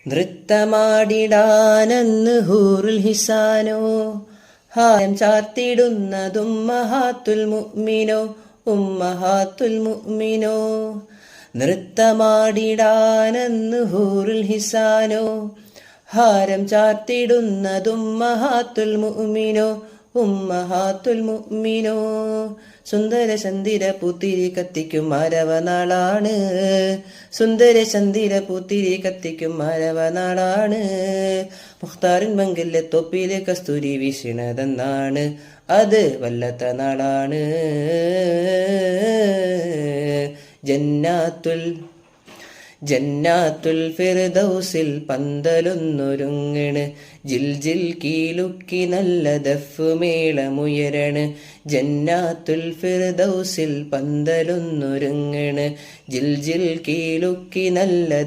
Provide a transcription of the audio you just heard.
നൃത്തമാടിടാനന്ന് ഹൂറുൽ ഹിസാനോ ഹായം ചാർത്തിടുന്നതും ഉമ്മഹാത്തുൽ മുഅ്മിനോ ഉമ്മഹാത്തുൽ മുഅ്മിനോ. നൃത്തമാടിടാനന്ന് ഹൂറുൽ ഹിസാനോ ഹാരം ചാർത്തിടുന്നതും ഉമ്മഹാത്തുൽ മുഅ്മിനോ ഉമ്മഹാത്തുൽ മുഅ്മിനോ. സുന്ദര ചന്ദിര പൂത്തിരി കത്തിക്കും മരവനാളാണ്, സുന്ദര ചന്ദിര പൂത്തിരി കത്തിക്കും മരവനാളാണ്. മുഖ്താറിൻ മംഗല്യ തൊപ്പിലെ കസ്തൂരി വീശിണതെന്നാണ്, അത് വല്ലത്ത നാളാണ്. ജന്നാത്തുൽ ഫിർദൗസിൽ പന്തലൊന്നൊരുങ്ങണ്, ജിൽ ജിൽ കീലുക്കി നല്ല ദഫ് മേളമുയരണ്. ജന്നാത്തുൽ ഫിർദൗസിൽ പന്തലൊന്നൊരുങ്ങണ്, ജിൽ ജിൽ കീലുക്കി നല്ല